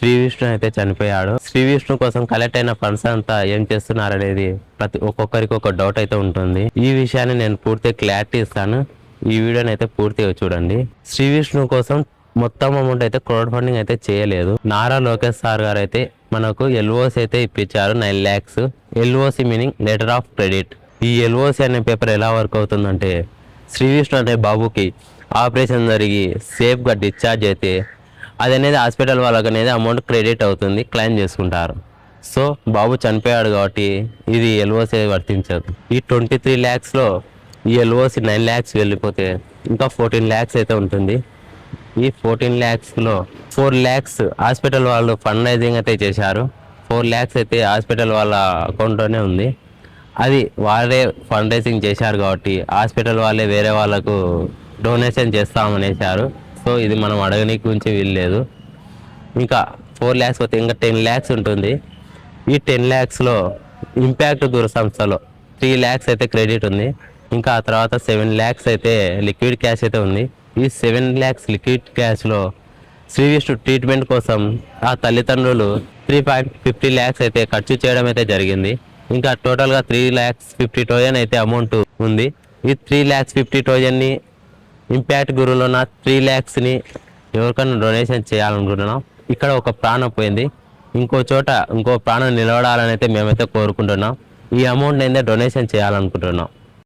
శ్రీ విష్ణు అయితే చనిపోయాడు. శ్రీ విష్ణు కోసం కలెక్ట్ అయిన ఫండ్స్ అంతా ఏం చేస్తున్నారనేది ఒక్కొక్కరికి ఒక డౌట్ అయితే ఉంటుంది. ఈ విషయాన్ని నేను పూర్తిగా క్లారిటీ ఇస్తాను. ఈ వీడియోని అయితే పూర్తిగా చూడండి. శ్రీ విష్ణు కోసం మొత్తం అమౌంట్ అయితే క్రౌడ్ ఫండింగ్ అయితే చేయలేదు. నారా లోకేష్ సార్ గారు అయితే మనకు ఎల్ఓసి అయితే ఇప్పించారు 9 lakhs. LOC meaning letter of credit. ఈ ఎల్ఓసి అనే పేపర్ ఎలా వర్క్ అవుతుందంటే, శ్రీ విష్ణు అనే బాబుకి ఆపరేషన్ జరిగి సేఫ్గా డిశ్చార్జ్ అయితే అది అనేది హాస్పిటల్ వాళ్ళకి అనేది అమౌంట్ క్రెడిట్ అవుతుంది, క్లెయిమ్ చేసుకుంటారు. సో బాబు చనిపోయాడు కాబట్టి ఇది ఎల్ఓసి వర్తించదు. ఈ 23 lakhsలో ఈ ఎల్ఓసి 9 lakhs వెళ్ళిపోతే ఇంకా 14 lakhs అయితే ఉంటుంది. ఈ 14 lakhsలో 4 lakhs హాస్పిటల్ వాళ్ళు ఫండ్ రైజింగ్ అయితే చేశారు. 4 lakhs అయితే హాస్పిటల్ వాళ్ళ అకౌంట్లోనే ఉంది. అది వాళ్ళే ఫండ్ రైజింగ్ చేశారు కాబట్టి హాస్పిటల్ వాళ్ళే వేరే వాళ్ళకు డొనేషన్ చేస్తామనేసారు. సో ఇది మనం అడగనీకి గురించి వీల్లేదు. ఇంకా 4 lakhs పోతే ఇంకా 10 lakhs ఉంటుంది. ఈ 10 lakhsలో ఇంపాక్ట్ దూర సంస్థలో 3 lakhs అయితే క్రెడిట్ ఉంది. ఇంకా ఆ తర్వాత 7 lakhs అయితే లిక్విడ్ క్యాష్ అయితే ఉంది. ఈ 7 lakhs లిక్విడ్ క్యాష్లో శ్రీ విష్ణు ట్రీట్మెంట్ కోసం ఆ తల్లిదండ్రులు 3.50 lakhs అయితే ఖర్చు చేయడం అయితే జరిగింది. ఇంకా టోటల్గా 3,50,000 అయితే అమౌంట్ ఉంది. ఈ 3,50,000ని ఇంపాక్ట్ గురులో ఉన్న 3 lakhsని ఎవరికైనా డొనేషన్ చేయాలనుకుంటున్నాం. ఇక్కడ ఒక ప్రాణం పోయింది, ఇంకో ప్రాణం నిలబడాలని అయితే మేమైతే కోరుకుంటున్నాం. ఈ అమౌంట్ అయితే డొనేషన్ చేయాలనుకుంటున్నాం.